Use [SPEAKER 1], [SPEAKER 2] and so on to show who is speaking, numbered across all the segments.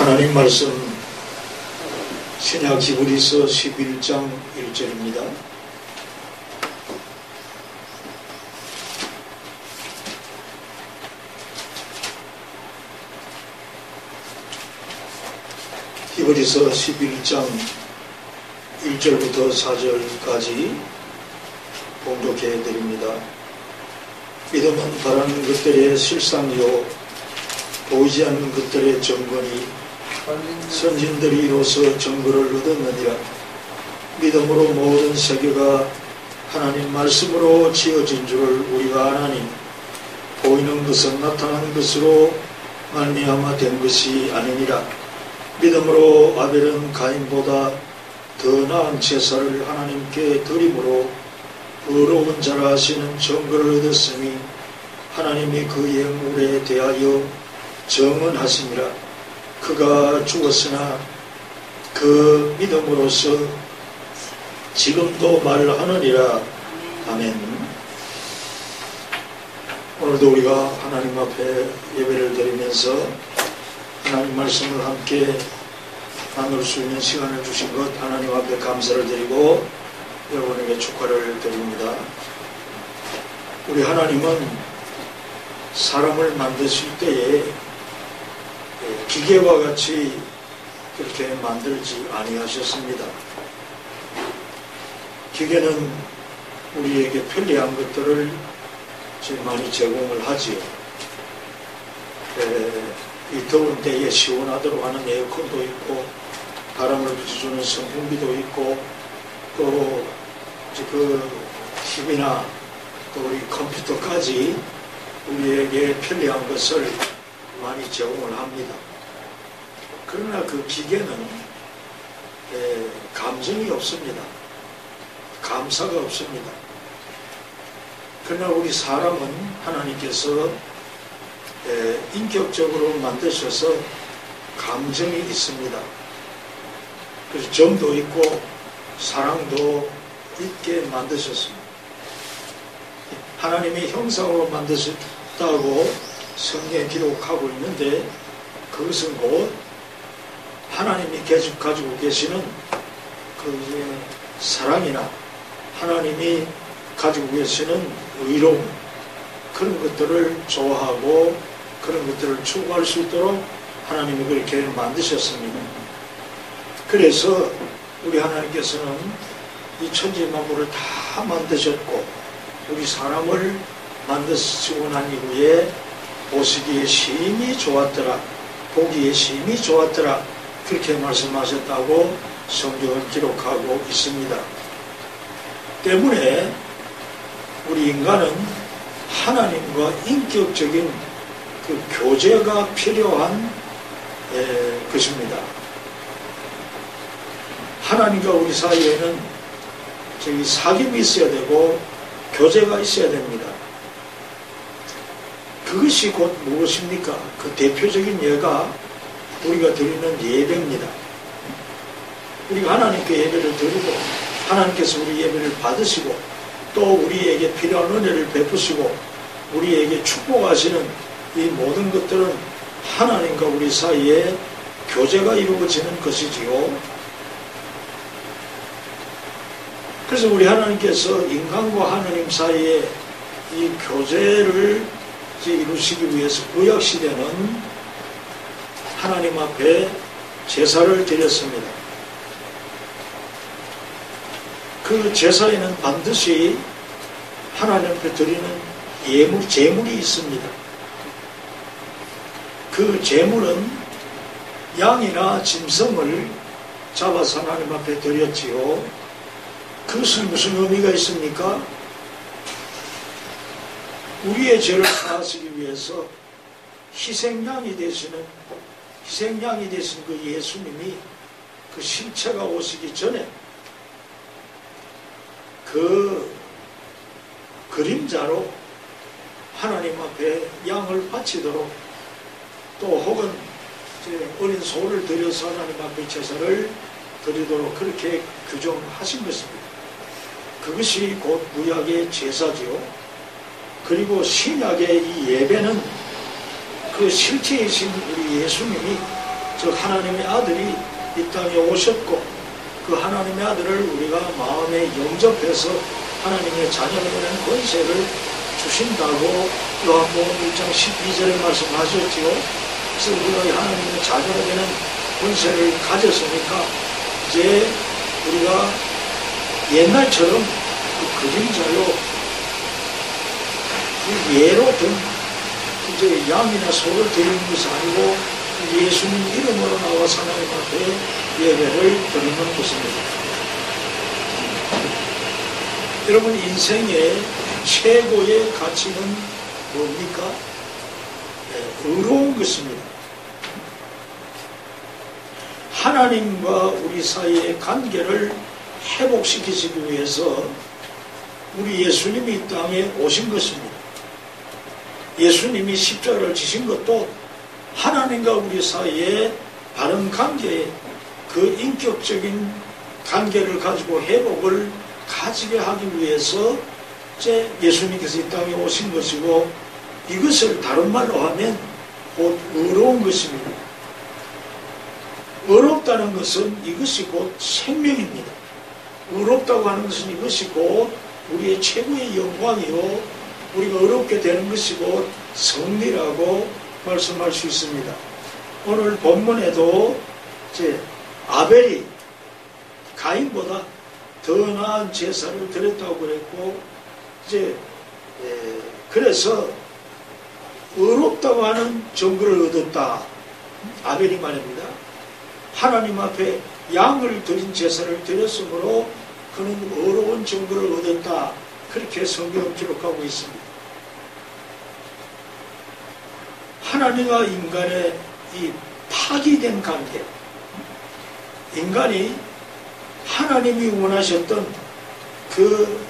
[SPEAKER 1] 하나님 말씀 신약 히브리서 11장 1절입니다. 히브리서 11장 1절부터 4절까지 봉독해 드립니다. 믿음은 바라는 것들의 실상이요 보이지 않는 것들의 증거니 선진들이 이로써 증거를 얻었느니라. 믿음으로 모든 세계가 하나님 말씀으로 지어진 줄을 우리가 아나니 보이는 것은 나타난 것으로 말미암아 된 것이 아니니라. 믿음으로 아벨은 가인보다 더 나은 제사를 하나님께 드림으로 의로운 자라 하시는 증거를 얻었으니 하나님이 그 예물에 대하여 정언하시니라. 그가 죽었으나 그 믿음으로써 지금도 말하느니라. 아멘. 오늘도 우리가 하나님 앞에 예배를 드리면서 하나님 말씀을 함께 나눌 수 있는 시간을 주신 것 하나님 앞에 감사를 드리고 여러분에게 축하를 드립니다. 우리 하나님은 사람을 만드실 때에 기계와 같이 그렇게 만들지 아니하셨습니다. 기계는 우리에게 편리한 것들을 많이 제공을 하지요. 이 더운 때에 시원하도록 하는 에어컨도 있고 바람을 불어주는 선풍기도 있고 또 그 TV나 또 우리 컴퓨터까지 우리에게 편리한 것을 많이 제공을 합니다. 그러나 그 기계는 감정이 없습니다. 감사가 없습니다. 그러나 우리 사람은 하나님께서 인격적으로 만드셔서 감정이 있습니다. 그래서 정도 있고 사랑도 있게 만드셨습니다. 하나님의 형상으로 만드셨다고 성경에 기록하고 있는데 그것은 곧 하나님이 가지고 계시는 그 사랑이나 하나님이 가지고 계시는 의로움 그런 것들을 좋아하고 그런 것들을 추구할 수 있도록 하나님이 그렇게 만드셨습니다. 그래서 우리 하나님께서는 이 천지 만물을 다 만드셨고 우리 사람을 만드시고 난 이후에 보시기에 심히 좋았더라, 보기에 심히 좋았더라 그렇게 말씀하셨다고 성경은 기록하고 있습니다. 때문에 우리 인간은 하나님과 인격적인 그 교제가 필요한 것입니다. 하나님과 우리 사이에는 사귐이 있어야 되고 교제가 있어야 됩니다. 그것이 곧 무엇입니까? 그 대표적인 예가 우리가 드리는 예배입니다. 우리가 하나님께 예배를 드리고 하나님께서 우리 예배를 받으시고 또 우리에게 필요한 은혜를 베푸시고 우리에게 축복하시는 이 모든 것들은 하나님과 우리 사이에 교제가 이루어지는 것이지요. 그래서 우리 하나님께서 인간과 하나님 사이에 이 교제를 이루시기 위해서 구약시대는 하나님 앞에 제사를 드렸습니다. 그 제사에는 반드시 하나님 앞에 드리는 제물이 있습니다. 그 제물은 양이나 짐승을 잡아서 하나님 앞에 드렸지요. 그것은 무슨 의미가 있습니까? 우리의 죄를 사하시기 위해서 희생양이 되신 그 예수님이 그 신체가 오시기 전에 그 그림자로 하나님 앞에 양을 바치도록 또 혹은 어린 소를 들여서 하나님 앞에 제사를 드리도록 그렇게 규정하신 것입니다. 그것이 곧 구약의 제사지요. 그리고 신약의 이 예배는 그 실체이신 우리 예수님이 즉 하나님의 아들이 이 땅에 오셨고 그 하나님의 아들을 우리가 마음에 영접해서 하나님의 자녀가 되는 권세를 주신다고 요한복음 1장 12절에 말씀하셨지요. 그래서 우리가 하나님의 자녀가 되는 권세를 가졌으니까 이제 우리가 옛날처럼 그 그림자로 그 예로 든 이제 양이나 소를 드리는 것이 아니고 예수님 이름으로 나와서 하나님 앞에 예배를 드리는 것입니다. 여러분, 인생의 최고의 가치는 뭡니까? 의로운 것입니다. 하나님과 우리 사이의 관계를 회복시키시기 위해서 우리 예수님이 이 땅에 오신 것입니다. 예수님이 십자가를 지신 것도 하나님과 우리 사이의 바른 관계에 그 인격적인 관계를 가지고 회복을 가지게 하기 위해서 이제 예수님께서 이 땅에 오신 것이고, 이것을 다른 말로 하면 곧 의로운 것입니다. 의롭다는 것은 이것이 곧 생명입니다. 의롭다고 하는 것은 이것이 곧 우리의 최고의 영광이요, 우리가 의롭게 되는 것이 곧 승리라고 말씀할 수 있습니다. 오늘 본문에도 이제 아벨이 가인보다 더 나은 제사를 드렸다고 그랬고, 이제 그래서 의롭다고 하는 증거를 얻었다. 아벨이 말입니다. 하나님 앞에 양을 드린 제사를 드렸으므로 그는 의로운 증거를 얻었다. 그렇게 성경은 기록하고 있습니다. 하나님과 인간의 이 파기된 관계, 인간이 하나님이 원하셨던 그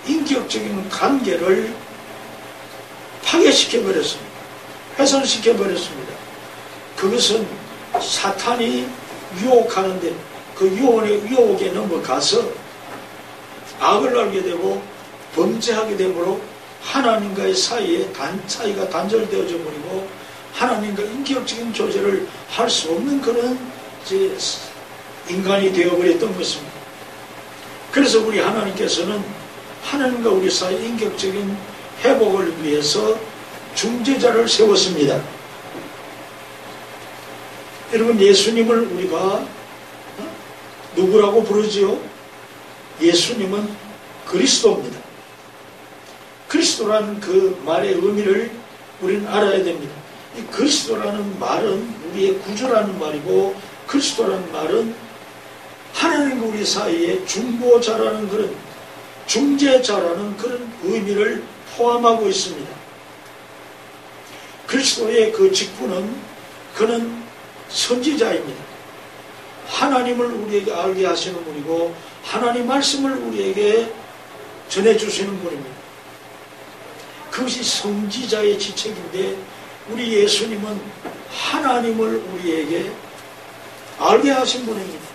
[SPEAKER 1] 인격적인 관계를 파괴시켜버렸습니다. 훼손시켜버렸습니다. 그것은 사탄이 유혹하는데 그 유혹에 넘어가서 악을 알게 되고 범죄하게 되므로 하나님과의 사이에 사이가 단절되어져 버리고 하나님과 인격적인 교제를 할 수 없는 그런 이제 인간이 되어버렸던 것입니다. 그래서 우리 하나님께서는 하나님과 우리 사이 인격적인 회복을 위해서 중재자를 세웠습니다. 여러분, 예수님을 우리가 누구라고 부르지요? 예수님은 그리스도입니다. 그리스도라는 그 말의 의미를 우리는 알아야 됩니다. 이 그리스도라는 말은 우리의 구주라는 말이고, 그리스도라는 말은 하나님과 우리 사이에 중보자라는 그런 중재자라는 그런 의미를 포함하고 있습니다. 그리스도의 그 직분은 그는 선지자입니다. 하나님을 우리에게 알게 하시는 분이고 하나님 말씀을 우리에게 전해주시는 분입니다. 그것이 선지자의 직책인데, 우리 예수님은 하나님을 우리에게 알게 하신 분입니다.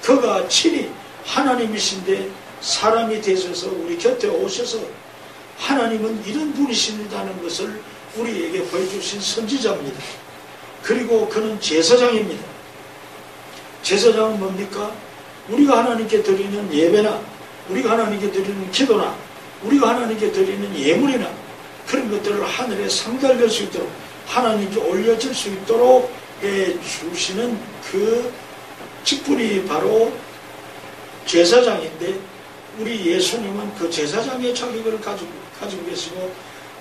[SPEAKER 1] 그가 친히 하나님이신데 사람이 되셔서 우리 곁에 오셔서 하나님은 이런 분이십니다는 것을 우리에게 보여주신 선지자입니다. 그리고 그는 제사장입니다. 제사장은 뭡니까? 우리가 하나님께 드리는 예배나 우리가 하나님께 드리는 기도나 우리가 하나님께 드리는 예물이나 그런 것들을 하늘에 상달될 수 있도록 하나님께 올려질 수 있도록 주시는 그 직분이 바로 제사장인데, 우리 예수님은 그 제사장의 자격을 가지고 계시고,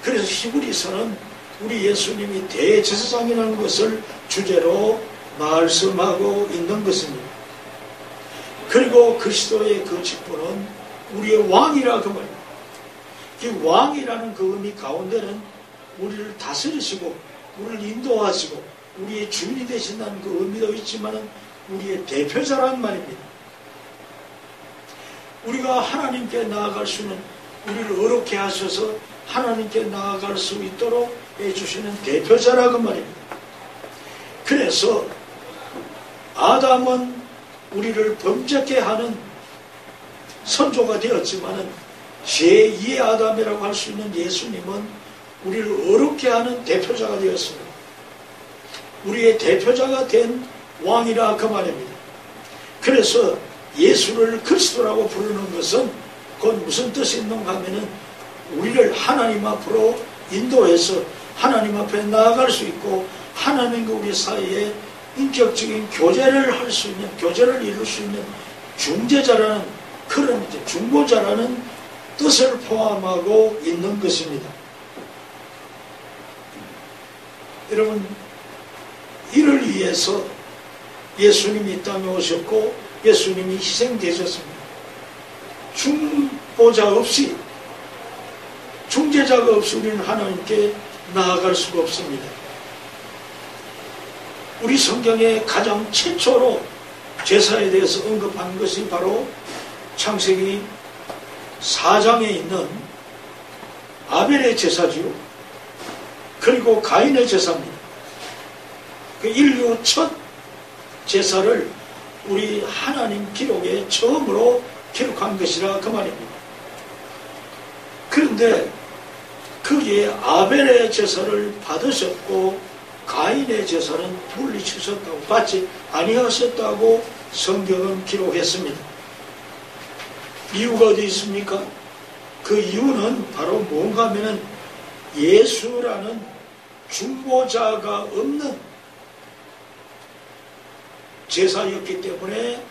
[SPEAKER 1] 그래서 히브리서는 우리 예수님이 대제사장이라는 것을 주제로 말씀하고 있는 것입니다. 그리고 그리스도의 그 직분은 우리의 왕이라 그 말입니다. 이 왕이라는 그 의미 가운데는 우리를 다스리시고 우리를 인도하시고 우리의 주인이 되신다는 그 의미도 있지만 우리의 대표자란 말입니다. 우리가 하나님께 나아갈 수는 우리를 의롭게 하셔서 하나님께 나아갈 수 있도록 해주시는 대표자라고 말입니다. 그래서 아담은 우리를 범죄케 하는 선조가 되었지만 제2의 아담이라고 할 수 있는 예수님은 우리를 의롭게 하는 대표자가 되었습니다. 우리의 대표자가 된 왕이라 그 말입니다. 그래서 예수를 그리스도라고 부르는 것은 그건 무슨 뜻이 있는가 하면은 우리를 하나님 앞으로 인도해서 하나님 앞에 나아갈 수 있고 하나님과 우리 사이에 인격적인 교제를 할 수 있는, 교제를 이룰 수 있는 중재자라는, 그런 이제 중보자라는 뜻을 포함하고 있는 것입니다. 여러분, 이를 위해서 예수님이 이 땅에 오셨고 예수님이 희생되셨습니다. 중보자 없이, 중재자가 없이 우리는 하나님께 나아갈 수가 없습니다. 우리 성경에 가장 최초로 제사에 대해서 언급한 것이 바로 창세기 4장에 있는 아벨의 제사지요. 그리고 가인의 제사입니다. 그 인류 첫 제사를 우리 하나님 기록에 처음으로 기록한 것이라 그 말입니다. 그런데 거기에 아벨의 제사를 받으셨고 가인의 제사는 물리치셨다고, 받지 아니하셨다고 성경은 기록했습니다. 이유가 어디 있습니까? 그 이유는 바로 뭔가 하면은 예수라는 중보자가 없는 제사였기 때문에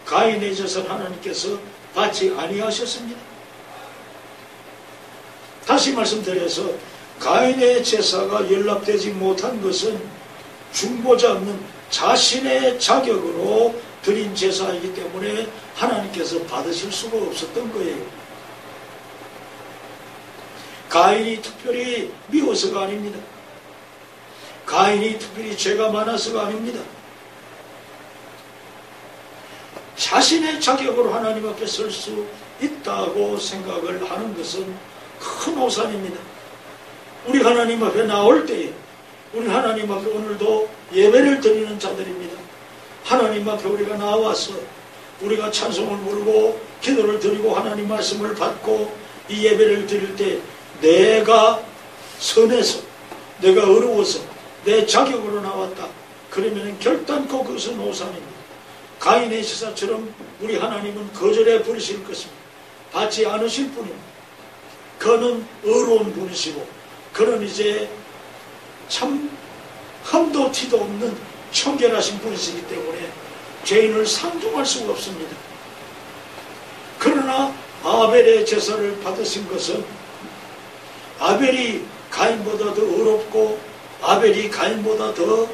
[SPEAKER 1] 가인의 제사를 하나님께서 받지 아니하셨습니다. 다시 말씀드려서 가인의 제사가 연락되지 못한 것은 중보자 없는 자신의 자격으로 드린 제사이기 때문에 하나님께서 받으실 수가 없었던 거예요. 가인이 특별히 미워서가 아닙니다. 가인이 특별히 죄가 많아서가 아닙니다. 자신의 자격으로 하나님 앞에 설 수 있다고 생각을 하는 것은 큰 오산입니다. 우리 하나님 앞에 나올 때에, 우리 하나님 앞에 오늘도 예배를 드리는 자들입니다. 하나님 앞에 우리가 나와서 우리가 찬송을 부르고 기도를 드리고 하나님 말씀을 받고 이 예배를 드릴 때 내가 선해서, 내가 어려워서 내 자격으로 나왔다, 그러면 결단코 그것은 오산입니다. 가인의 제사처럼 우리 하나님은 거절해 버리실 것입니다. 받지 않으실 분입니다. 그는 의로운 분이시고 그는 이제 참 흠도 티도 없는 청결하신 분이시기 때문에 죄인을 상종할 수가 없습니다. 그러나 아벨의 제사를 받으신 것은 아벨이 가인보다 더 의롭고 아벨이 가인보다 더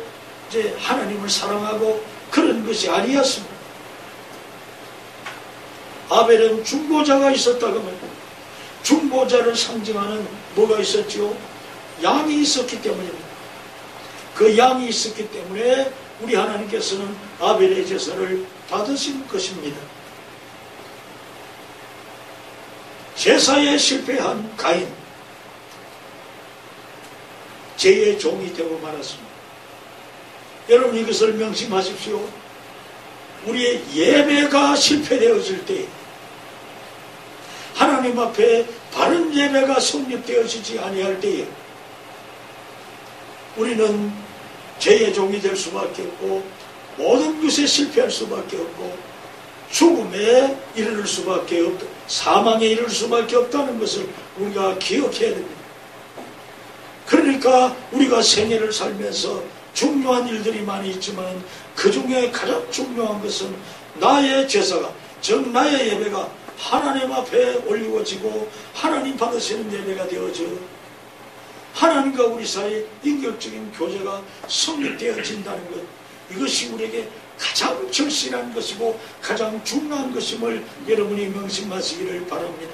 [SPEAKER 1] 이제 하나님을 사랑하고 그런 것이 아니었습니다. 아벨은 중보자가 있었다고 합니다. 중보자를 상징하는 뭐가 있었지요? 양이 있었기 때문입니다. 그 양이 있었기 때문에 우리 하나님께서는 아벨의 제사를 받으신 것입니다. 제사에 실패한 가인, 죄의 종이 되고 말았습니다. 여러분, 이것을 명심하십시오. 우리의 예배가 실패되어질 때, 하나님 앞에 바른 예배가 성립되어지지 아니할 때에 우리는 죄의 종이 될 수밖에 없고 모든 것에 실패할 수밖에 없고 죽음에 이르를 수밖에 없다, 사망에 이를 수밖에 없다는 것을 우리가 기억해야 됩니다. 그러니까 우리가 생애를 살면서 중요한 일들이 많이 있지만 그 중에 가장 중요한 것은 나의 제사가, 즉 나의 예배가 하나님 앞에 올리워지고 하나님 받으시는 예배가 되어져 하나님과 우리 사이의 인격적인 교제가 성립되어진다는 것, 이것이 우리에게 가장 절실한 것이고 가장 중요한 것임을 여러분이 명심하시기를 바랍니다.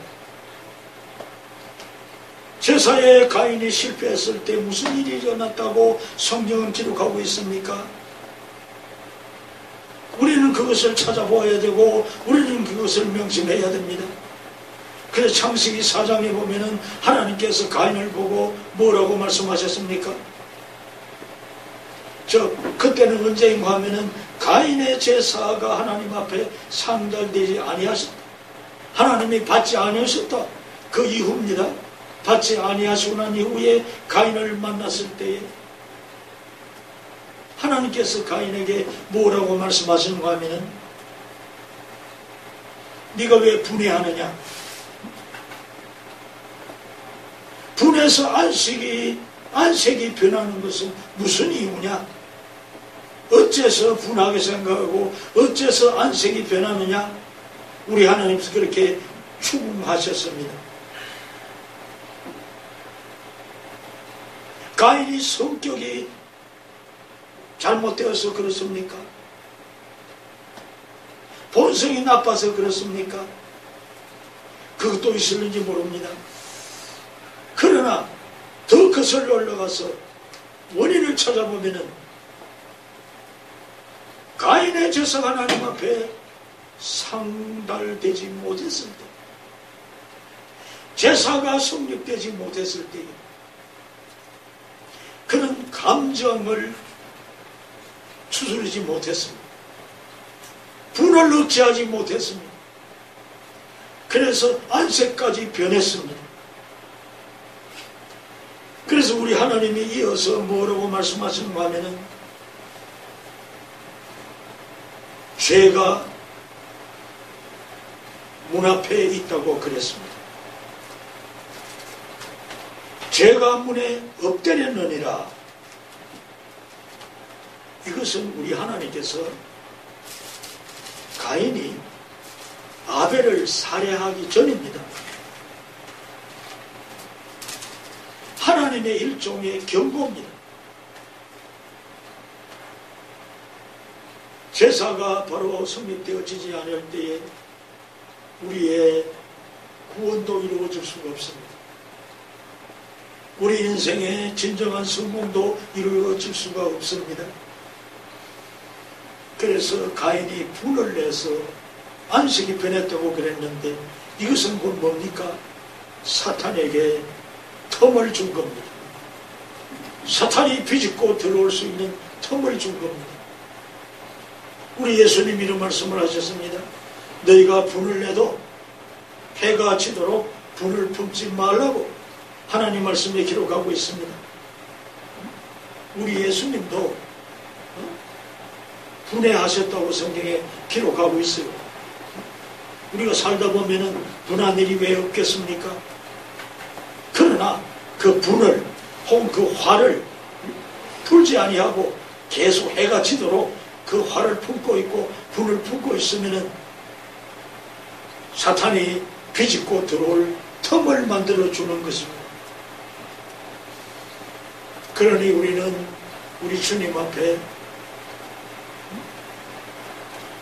[SPEAKER 1] 제사에 가인이 실패했을 때 무슨 일이 일어났다고 성경은 기록하고 있습니까? 우리는 그것을 찾아보아야 되고 우리는 그것을 명심해야 됩니다. 그래서 창세기 4장에 보면은 하나님께서 가인을 보고 뭐라고 말씀하셨습니까? 그때는 언제인가 하면은 가인의 제사가 하나님 앞에 상달되지 아니하셨다, 하나님이 받지 아니하셨다, 그 이후입니다. 받지 아니하시고 난 이후에 가인을 만났을 때에 하나님께서 가인에게 뭐라고 말씀하시는가 하면은 네가 왜 분해하느냐? 분해서 안색이 변하는 것은 무슨 이유냐? 어째서 분하게 생각하고 어째서 안색이 변하느냐? 우리 하나님께서 그렇게 추궁하셨습니다. 가인이 성격이 잘못되어서 그렇습니까? 본성이 나빠서 그렇습니까? 그것도 있을는지 모릅니다. 그러나 더 거슬러 올라가서 원인을 찾아보면은 가인의 제사가 하나님 앞에 상달되지 못했을 때, 제사가 성립되지 못했을 때, 그는 감정을 추스르지 못했습니다. 분을 억제하지 못했습니다. 그래서 안색까지 변했습니다. 그래서 우리 하나님이 이어서 뭐라고 말씀하시는가 하면은 죄가 문 앞에 있다고 그랬습니다. 죄가 문에 엎드렸느니라. 이것은 우리 하나님께서 가인이 아벨을 살해하기 전입니다. 하나님의 일종의 경고입니다. 제사가 바로 성립되어지지 않을 때에 우리의 구원도 이루어질 수가 없습니다. 우리 인생의 진정한 성공도 이루어질 수가 없습니다. 그래서 가인이 분을 내서 안식이 변했다고 그랬는데 이것은 곧 뭡니까? 사탄에게 텀을 준 겁니다. 사탄이 비집고 들어올 수 있는 텀을 준 겁니다. 우리 예수님이 이런 말씀을 하셨습니다. 너희가 분을 내도 해가 지도록 분을 품지 말라고 하나님 말씀에 기록하고 있습니다. 우리 예수님도 분해하셨다고 성경에 기록하고 있어요. 우리가 살다 보면은 분한 일이 왜 없겠습니까? 그러나 그 분을 혹은 그 화를 풀지 아니하고 계속 해가 지도록 그 화를 품고 있고 분을 품고 있으면은 사탄이 비집고 들어올 틈을 만들어 주는 것입니다. 그러니 우리는 우리 주님 앞에,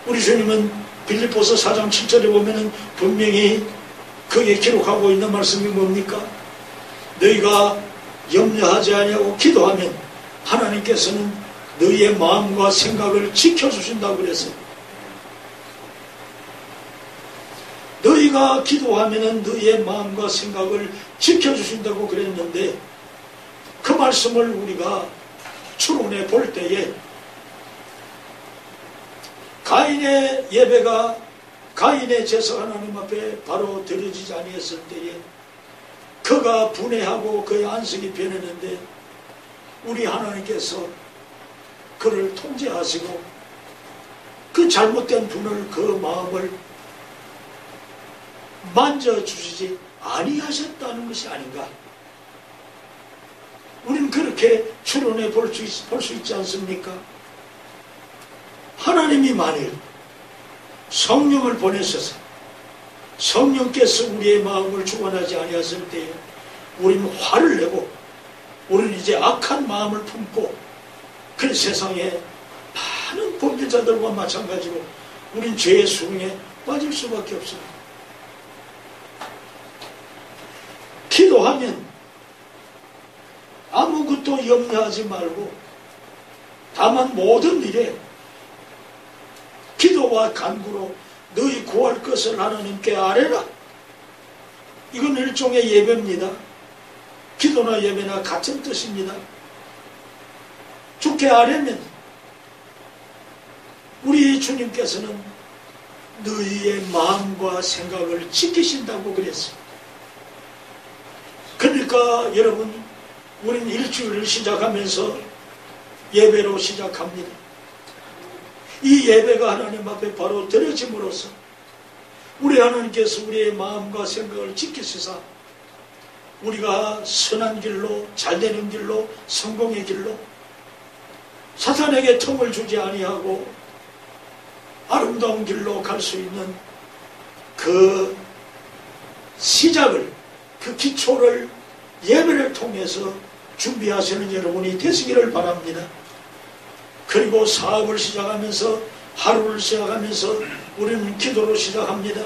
[SPEAKER 1] 우리 주님은 빌립보서 4장 7절에 보면은 분명히 거기에 기록하고 있는 말씀이 뭡니까? 너희가 염려하지 아니하고 기도하면 하나님께서는 너희의 마음과 생각을 지켜주신다고 그랬어요. 너희가 기도하면 너희의 마음과 생각을 지켜주신다고 그랬는데 그 말씀을 우리가 추론해 볼 때에 가인의 예배가, 가인의 제사가 하나님 앞에 바로 드려지지 아니했을 때에 그가 분해하고 그의 안식이 변했는데 우리 하나님께서 그를 통제하시고 그 잘못된 분을, 그 마음을 만져주시지 아니하셨다는 것이 아닌가. 우리는 그렇게 추론해 볼 수 있지 않습니까? 하나님이 만일 성령을 보내셔서 성령께서 우리의 마음을 주관하지 아니하실 때에 우리는 화를 내고 우리는 이제 악한 마음을 품고 그 세상에 많은 범죄자들과 마찬가지로 우린 죄의 수렁에 빠질 수밖에 없습니다. 기도하면 아무것도 염려하지 말고 다만 모든 일에 기도와 간구로 너희 구할 것을 하나님께 아뢰라. 이건 일종의 예배입니다. 기도나 예배나 같은 뜻입니다. 주께 아뢰면 우리 주님께서는 너희의 마음과 생각을 지키신다고 그랬어요. 그러니까 여러분, 우리는 일주일을 시작하면서 예배로 시작합니다. 이 예배가 하나님 앞에 바로 드려짐으로써 우리 하나님께서 우리의 마음과 생각을 지키시사 우리가 선한 길로, 잘되는 길로, 성공의 길로, 사탄에게 틈을 주지 아니하고 아름다운 길로 갈 수 있는 그 시작을, 그 기초를 예배를 통해서 준비하시는 여러분이 되시기를 바랍니다. 그리고 사업을 시작하면서, 하루를 시작하면서 우리는 기도로 시작합니다.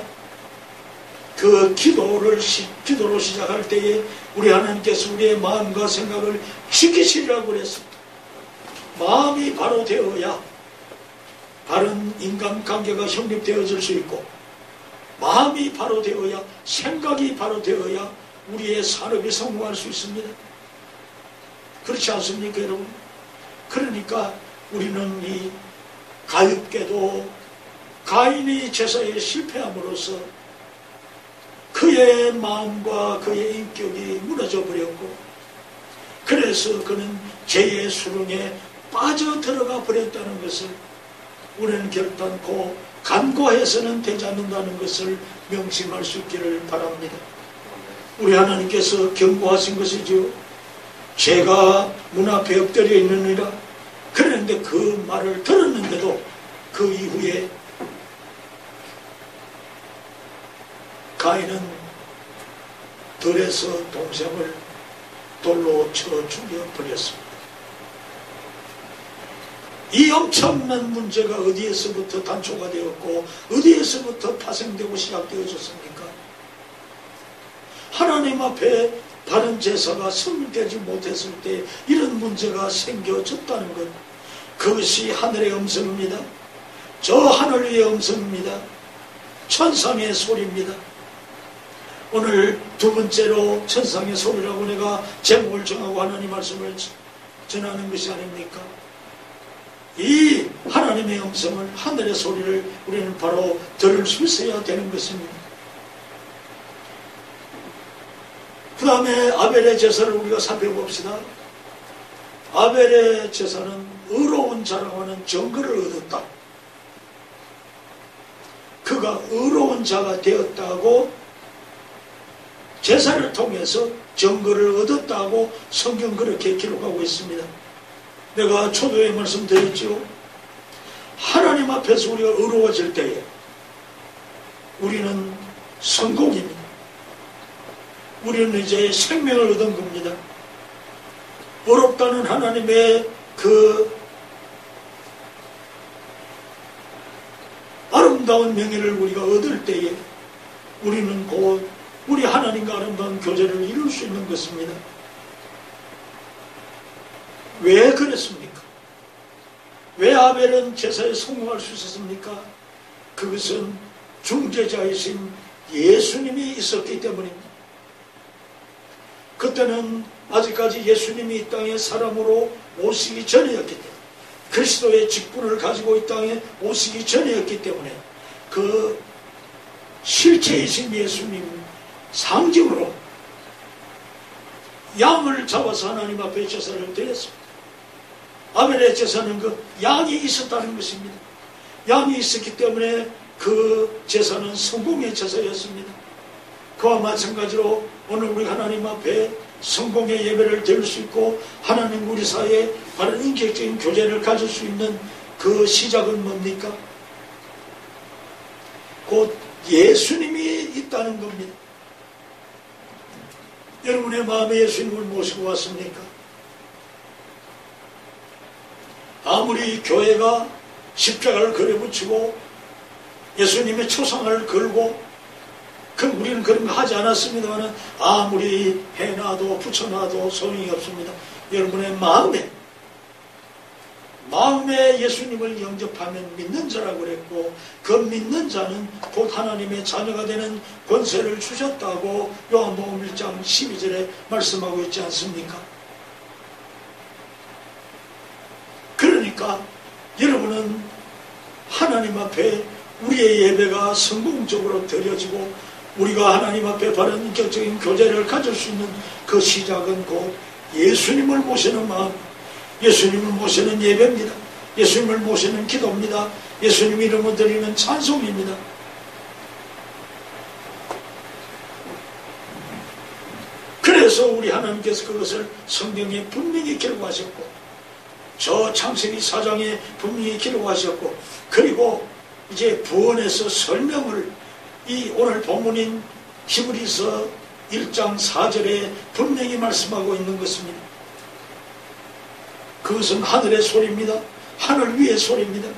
[SPEAKER 1] 그 기도로 시작할 때에 우리 하나님께서 우리의 마음과 생각을 지키시리라고 그랬습니다. 마음이 바로 되어야 바른 인간관계가 형립되어질 수 있고, 마음이 바로 되어야, 생각이 바로 되어야 우리의 산업이 성공할 수 있습니다. 그렇지 않습니까, 여러분? 그러니까 우리는 이 가엾게도 가인이 제사에 실패함으로써 그의 마음과 그의 인격이 무너져 버렸고, 그래서 그는 죄의 수렁에 빠져들어가 버렸다는 것을 우리는 결단코 간과해서는 되지 않는다는 것을 명심할 수 있기를 바랍니다. 우리 하나님께서 경고하신 것이지요. 죄가 문 앞에 엎드려 있느니라. 그런데 그 말을 들었는데도 그 이후에 가인은 들에서 동생을 돌로 쳐 죽여버렸습니다. 이 엄청난 문제가 어디에서부터 단초가 되었고 어디에서부터 파생되고 시작되어졌습니까? 하나님 앞에 바른 제사가 성립되지 못했을 때 이런 문제가 생겨졌다는 것, 그것이 하늘의 음성입니다. 저 하늘 위의 음성입니다. 천상의 소리입니다. 오늘 두 번째로 천상의 소리라고 내가 제목을 정하고 하나님 말씀을 전하는 것이 아닙니까? 이 하나님의 음성을, 하늘의 소리를 우리는 바로 들을 수 있어야 되는 것입니다. 그 다음에 아벨의 제사를 우리가 살펴봅시다. 아벨의 제사는 의로운 자라고 하는 증거를 얻었다. 그가 의로운 자가 되었다고 제사를 통해서 증거를 얻었다고 성경 그렇게 기록하고 있습니다. 내가 초도에 말씀드렸죠. 하나님 앞에서 우리가 의로워질 때에 우리는 성공입니다. 우리는 이제 생명을 얻은 겁니다. 어렵다는 하나님의 그 아름다운 명예를 우리가 얻을 때에 우리는 곧 우리 하나님과 아름다운 교제를 이룰 수 있는 것입니다. 왜 그랬습니까? 왜 아벨은 제사에 성공할 수 있었습니까? 그것은 중재자이신 예수님이 있었기 때문입니다. 그때는 아직까지 예수님이 이 땅에 사람으로 오시기 전이었기 때문에, 그리스도의 직분을 가지고 이 땅에 오시기 전이었기 때문에 그 실체이신 예수님 상징으로 양을 잡아서 하나님 앞에 제사를 드렸습니다. 아벨의 제사는 그 양이 있었다는 것입니다. 양이 있었기 때문에 그 제사는 성공의 제사였습니다. 그와 마찬가지로 오늘 우리 하나님 앞에 성공의 예배를 드릴 수 있고 하나님 우리 사이에 바른 인격적인 교제를 가질 수 있는 그 시작은 뭡니까? 곧 예수님이 있다는 겁니다. 여러분의 마음에 예수님을 모시고 왔습니까? 아무리 교회가 십자가를 걸어붙이고 예수님의 초상을 걸고 우리는 그런 거 하지 않았습니다만 아무리 해놔도 붙여놔도 소용이 없습니다. 여러분의 마음에 예수님을 영접하면 믿는 자라고 그랬고 그 믿는 자는 곧 하나님의 자녀가 되는 권세를 주셨다고 요한복음 1장 12절에 말씀하고 있지 않습니까? 그러니까 여러분은 하나님 앞에 우리의 예배가 성공적으로 드려지고 우리가 하나님 앞에 바른 인격적인 교제를 가질 수 있는 그 시작은 곧 예수님을 모시는 마음, 예수님을 모시는 예배입니다. 예수님을 모시는 기도입니다. 예수님 이름을 드리는 찬송입니다. 그래서 우리 하나님께서 그것을 성경에 분명히 기록하셨고 저 창세기 4장에 분명히 기록하셨고 그리고 이제 부언에서 설명을 이 오늘 본문인 히브리서 1장 4절에 분명히 말씀하고 있는 것입니다. 그것은 하늘의 소리입니다. 하늘 위의 소리입니다.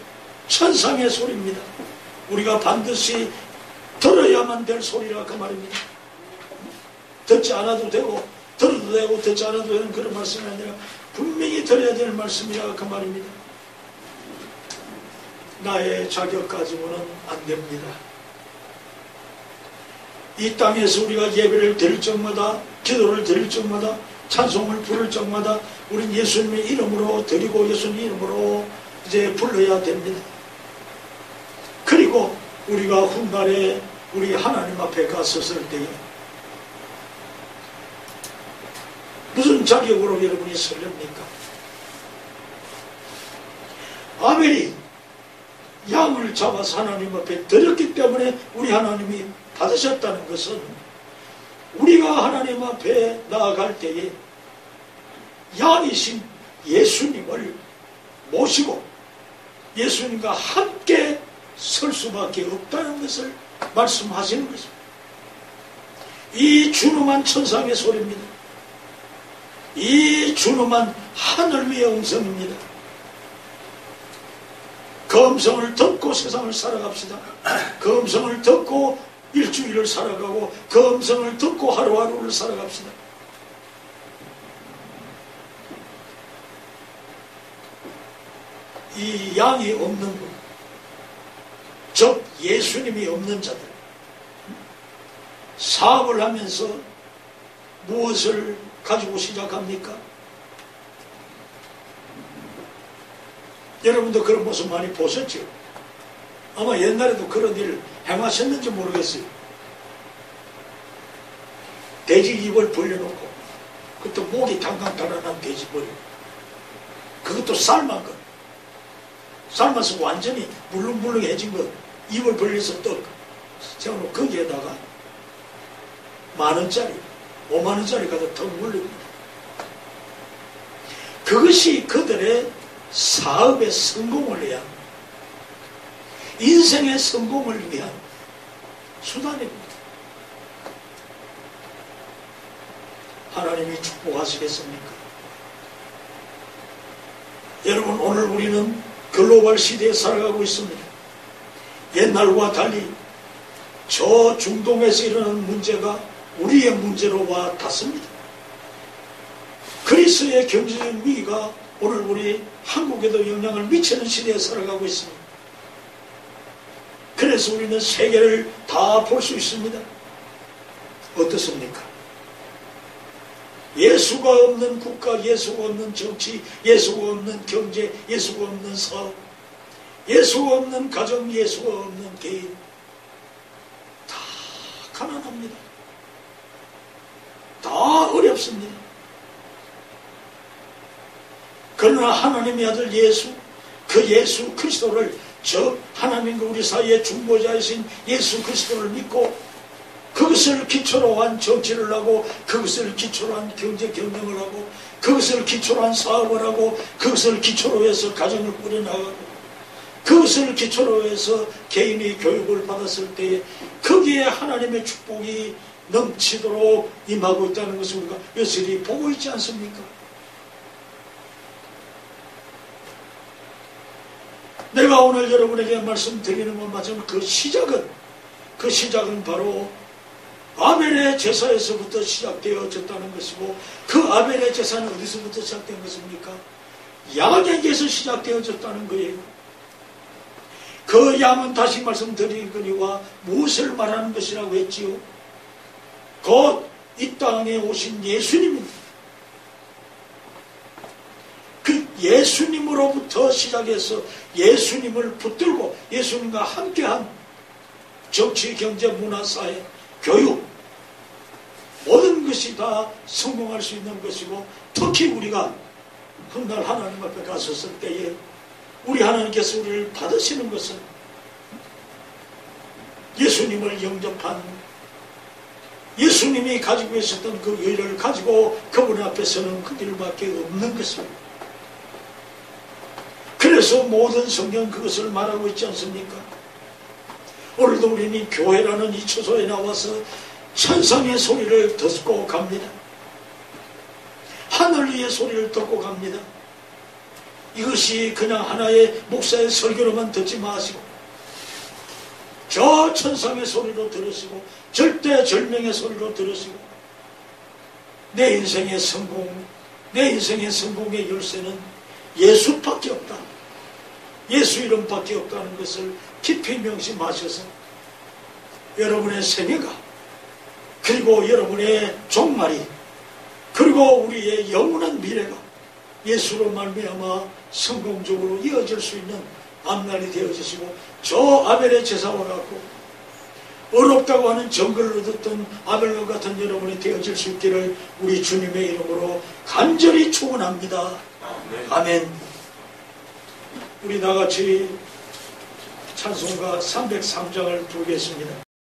[SPEAKER 1] 천상의 소리입니다. 우리가 반드시 들어야만 될 소리라 그 말입니다. 듣지 않아도 되고 들어도 되고 듣지 않아도 되는 그런 말씀이 아니라 분명히 들어야 될 말씀이라 그 말입니다. 나의 자격 가지고는 안 됩니다. 이 땅에서 우리가 예배를 드릴 적마다 기도를 드릴 적마다 찬송을 부를 적마다 우린 예수님의 이름으로 드리고 예수님 이름으로 이제 불러야 됩니다. 그리고 우리가 훗날에 우리 하나님 앞에 갔었을 때에 무슨 자격으로 여러분이 설립니까? 아벨이 양을 잡아서 하나님 앞에 드렸기 때문에 우리 하나님이 받으셨다는 것은 우리가 하나님 앞에 나아갈 때에 양이신 예수님을 모시고 예수님과 함께 설 수밖에 없다는 것을 말씀하시는 것입니다. 이 준엄한 천상의 소리입니다. 이 준엄한 하늘 위의 음성입니다. 그 음성을 듣고 세상을 살아갑시다. 그 음성을 듣고 일주일을 살아가고 그 음성을 듣고 하루하루를 살아갑시다. 이 양이 없는 분, 즉 예수님이 없는 자들, 사업을 하면서 무엇을 가지고 시작합니까? 여러분도 그런 모습 많이 보셨죠? 아마 옛날에도 그런 일을 행하셨는지 모르겠어요. 돼지 입을 벌려놓고 그것도 목이 당강 달아난 돼지 머리, 그것도 삶은 것, 삶아서 완전히 물렁물렁해진 것, 입을 벌려서 떡 세워놓고 거기에다가 10,000원짜리 50,000원짜리 가서 턱 물립니다. 그것이 그들의 사업의 성공을 위한, 인생의 성공을 위한 수단입니다. 하나님이 축복하시겠습니까? 여러분, 오늘 우리는 글로벌 시대에 살아가고 있습니다. 옛날과 달리 저 중동에서 일어나는 문제가 우리의 문제로 와 닿습니다. 그리스의 경제적 위기가 오늘 우리 한국에도 영향을 미치는 시대에 살아가고 있습니다. 그래서 우리는 세계를 다 볼 수 있습니다. 어떻습니까? 예수가 없는 국가, 예수가 없는 정치, 예수가 없는 경제, 예수가 없는 사업, 예수가 없는 가정, 예수가 없는 개인, 다 가난합니다. 다 어렵습니다. 그러나 하나님의 아들 예수, 그 예수 그리스도를, 즉 하나님과 우리 사이의 중보자이신 예수 그리스도를 믿고 그것을 기초로 한 정치를 하고, 그것을 기초로 한 경제 경영을 하고, 그것을 기초로 한 사업을 하고, 그것을 기초로 해서 가정을 꾸려나가고, 그것을 기초로 해서 개인이 교육을 받았을 때에 거기에 하나님의 축복이 넘치도록 임하고 있다는 것을 우리가 여실히 보고 있지 않습니까? 내가 오늘 여러분에게 말씀드리는 것마저는 그 시작은 바로 아벨의 제사에서부터 시작되어졌다는 것이고, 그 아벨의 제사는 어디서부터 시작된 것입니까? 양에게서 시작되어졌다는 거예요. 그 양은 다시 말씀드리거니와 무엇을 말하는 것이라고 했지요? 곧 이 땅에 오신 예수님입니다. 그 예수님으로부터 시작해서 예수님을 붙들고 예수님과 함께한 정치, 경제, 문화, 사회, 교육, 모든 것이 다 성공할 수 있는 것이고, 특히 우리가 훗날 하나님 앞에 갔었을 때에 우리 하나님께서 우리를 받으시는 것은 예수님을 영접한, 예수님이 가지고 있었던 그 의를 가지고 그분 앞에 서는 그들밖에 없는 것입니다. 그래서 모든 성경 그것을 말하고 있지 않습니까? 오늘도 우리는 이 교회라는 이 처소에 나와서 천상의 소리를 듣고 갑니다. 하늘 위의 소리를 듣고 갑니다. 이것이 그냥 하나의 목사의 설교로만 듣지 마시고 저 천상의 소리로 들으시고 절대절명의 소리로 들으시고 내 인생의 성공, 내 인생의 성공의 열쇠는 예수밖에 없다. 예수 이름밖에 없다는 것을 깊이 명심하셔서 여러분의 생애가, 그리고 여러분의 종말이, 그리고 우리의 영원한 미래가 예수로 말미암아 성공적으로 이어질 수 있는 앞날이 되어지시고, 저 아벨의 제사와 같고 어렵다고 하는 정글을 얻었던 아벨과 같은 여러분이 되어질 수 있기를 우리 주님의 이름으로 간절히 축원합니다. 아멘. 우리 다같이 찬송가 303장을 부르겠습니다.